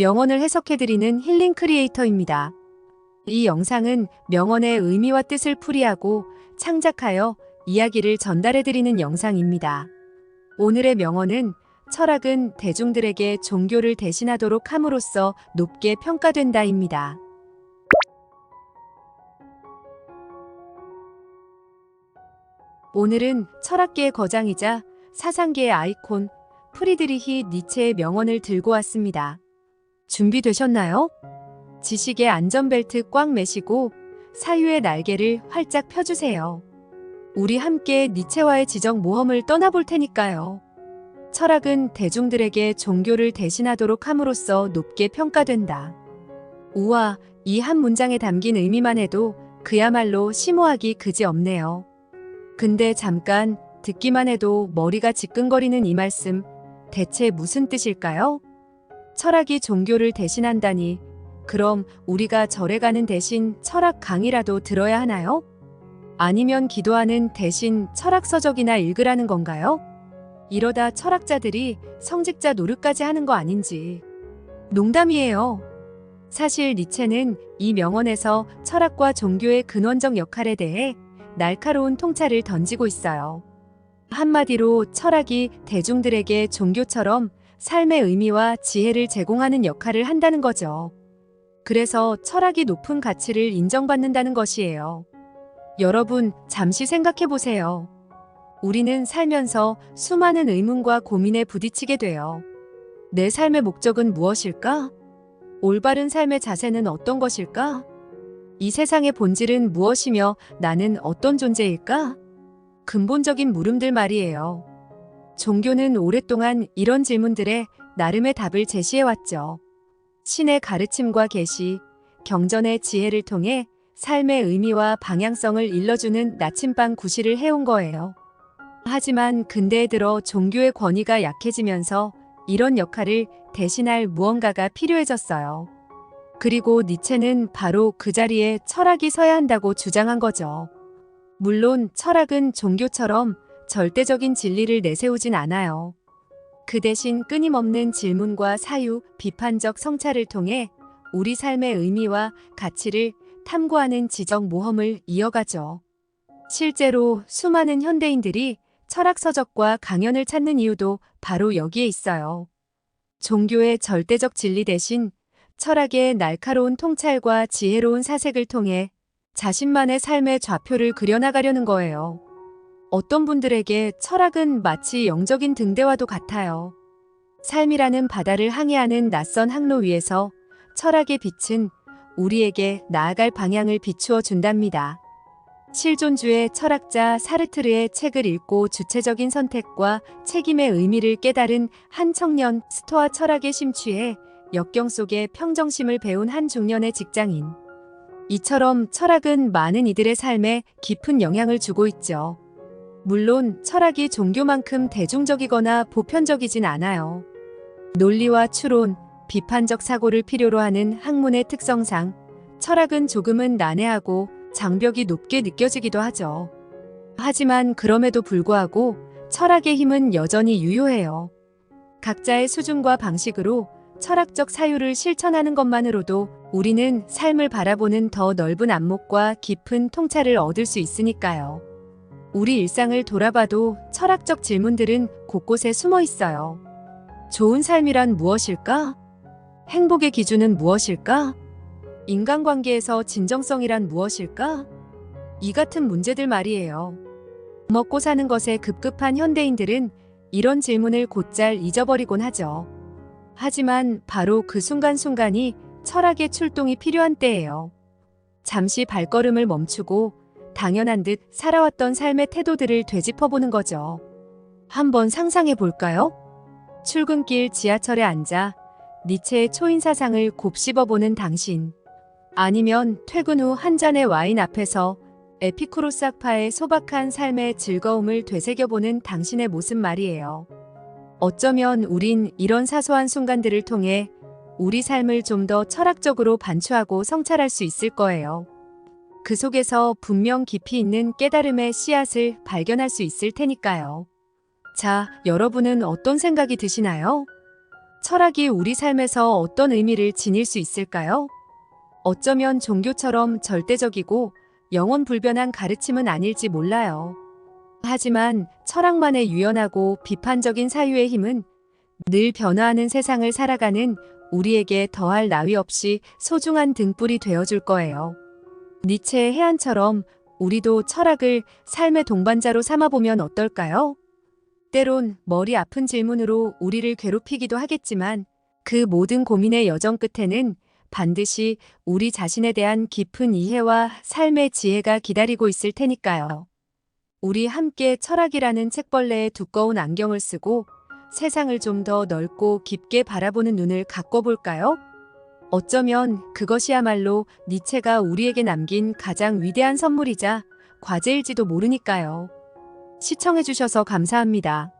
명언을 해석해드리는 힐링 크리에이터입니다. 이 영상은 명언의 의미와 뜻을 풀이하고 창작하여 이야기를 전달해드리는 영상입니다. 오늘의 명언은 철학은 대중들에게 종교를 대신하도록 함으로써 높게 평가된다입니다. 오늘은 철학계의 거장이자 사상계의 아이콘 프리드리히 니체의 명언을 들고 왔습니다. 준비되셨나요? 지식의 안전벨트 꽉 매시고 사유의 날개를 활짝 펴주세요. 우리 함께 니체와의 지적 모험을 떠나볼 테니까요. 철학은 대중들에게 종교를 대신하도록 함으로써 높게 평가된다. 우와, 이 한 문장에 담긴 의미만 해도 그야말로 심오하기 그지없네요. 근데 잠깐 듣기만 해도 머리가 지끈거리는 이 말씀, 대체 무슨 뜻일까요? 철학이 종교를 대신한다니, 그럼 우리가 절에 가는 대신 철학 강의라도 들어야 하나요? 아니면 기도하는 대신 철학 서적이나 읽으라는 건가요? 이러다 철학자들이 성직자 노릇까지 하는 거 아닌지. 농담이에요. 사실 니체는 이 명언에서 철학과 종교의 근원적 역할에 대해 날카로운 통찰을 던지고 있어요. 한마디로 철학이 대중들에게 종교처럼 삶의 의미와 지혜를 제공하는 역할을 한다는 거죠. 그래서 철학이 높은 가치를 인정받는다는 것이에요. 여러분, 잠시 생각해 보세요. 우리는 살면서 수많은 의문과 고민에 부딪히게 돼요. 내 삶의 목적은 무엇일까? 올바른 삶의 자세는 어떤 것일까? 이 세상의 본질은 무엇이며 나는 어떤 존재일까? 근본적인 물음들 말이에요. 종교는 오랫동안 이런 질문들에 나름의 답을 제시해왔죠. 신의 가르침과 계시, 경전의 지혜를 통해 삶의 의미와 방향성을 일러주는 나침반 구실을 해온 거예요. 하지만 근대에 들어 종교의 권위가 약해지면서 이런 역할을 대신할 무언가가 필요해졌어요. 그리고 니체는 바로 그 자리에 철학이 서야 한다고 주장한 거죠. 물론 철학은 종교처럼 절대적인 진리를 내세우진 않아요. 그 대신 끊임없는 질문과 사유, 비판적 성찰을 통해 우리 삶의 의미와 가치를 탐구하는 지적 모험을 이어가죠. 실제로 수많은 현대인들이 철학 서적과 강연을 찾는 이유도 바로 여기에 있어요. 종교의 절대적 진리 대신 철학의 날카로운 통찰과 지혜로운 사색을 통해 자신만의 삶의 좌표를 그려나가려는 거예요. 어떤 분들에게 철학은 마치 영적인 등대와도 같아요. 삶이라는 바다를 항해하는 낯선 항로 위에서 철학의 빛은 우리에게 나아갈 방향을 비추어 준답니다. 실존주의 철학자 사르트르의 책을 읽고 주체적인 선택과 책임의 의미를 깨달은 한 청년, 스토아 철학에 심취해 역경 속에 평정심을 배운 한 중년의 직장인. 이처럼 철학은 많은 이들의 삶에 깊은 영향을 주고 있죠. 물론 철학이 종교만큼 대중적이거나 보편적이진 않아요. 논리와 추론, 비판적 사고를 필요로 하는 학문의 특성상 철학은 조금은 난해하고 장벽이 높게 느껴지기도 하죠. 하지만 그럼에도 불구하고 철학의 힘은 여전히 유효해요. 각자의 수준과 방식으로 철학적 사유를 실천하는 것만으로도 우리는 삶을 바라보는 더 넓은 안목과 깊은 통찰을 얻을 수 있으니까요. 우리 일상을 돌아봐도 철학적 질문들은 곳곳에 숨어 있어요. 좋은 삶이란 무엇일까? 행복의 기준은 무엇일까? 인간관계에서 진정성이란 무엇일까? 이 같은 문제들 말이에요. 먹고 사는 것에 급급한 현대인들은 이런 질문을 곧잘 잊어버리곤 하죠. 하지만 바로 그 순간순간이 철학의 출동이 필요한 때예요. 잠시 발걸음을 멈추고 당연한 듯 살아왔던 삶의 태도들을 되짚어보는 거죠. 한번 상상해 볼까요? 출근길 지하철에 앉아 니체의 초인사상을 곱씹어보는 당신. 아니면 퇴근 후 한 잔의 와인 앞에서 에피쿠로스 학파의 소박한 삶의 즐거움을 되새겨보는 당신의 모습 말이에요. 어쩌면 우린 이런 사소한 순간들을 통해 우리 삶을 좀 더 철학적으로 반추하고 성찰할 수 있을 거예요. 그 속에서 분명 깊이 있는 깨달음의 씨앗을 발견할 수 있을 테니까요. 자, 여러분은 어떤 생각이 드시나요? 철학이 우리 삶에서 어떤 의미를 지닐 수 있을까요? 어쩌면 종교처럼 절대적이고 영원 불변한 가르침은 아닐지 몰라요. 하지만 철학만의 유연하고 비판적인 사유의 힘은 늘 변화하는 세상을 살아가는 우리에게 더할 나위 없이 소중한 등불이 되어줄 거예요. 니체의 해안처럼 우리도 철학을 삶의 동반자로 삼아보면 어떨까요? 때론 머리 아픈 질문으로 우리를 괴롭히기도 하겠지만 그 모든 고민의 여정 끝에는 반드시 우리 자신에 대한 깊은 이해와 삶의 지혜가 기다리고 있을 테니까요. 우리 함께 철학이라는 책벌레의 두꺼운 안경을 쓰고 세상을 좀 더 넓고 깊게 바라보는 눈을 갖고 볼까요? 어쩌면 그것이야말로 니체가 우리에게 남긴 가장 위대한 선물이자 과제일지도 모르니까요. 시청해주셔서 감사합니다.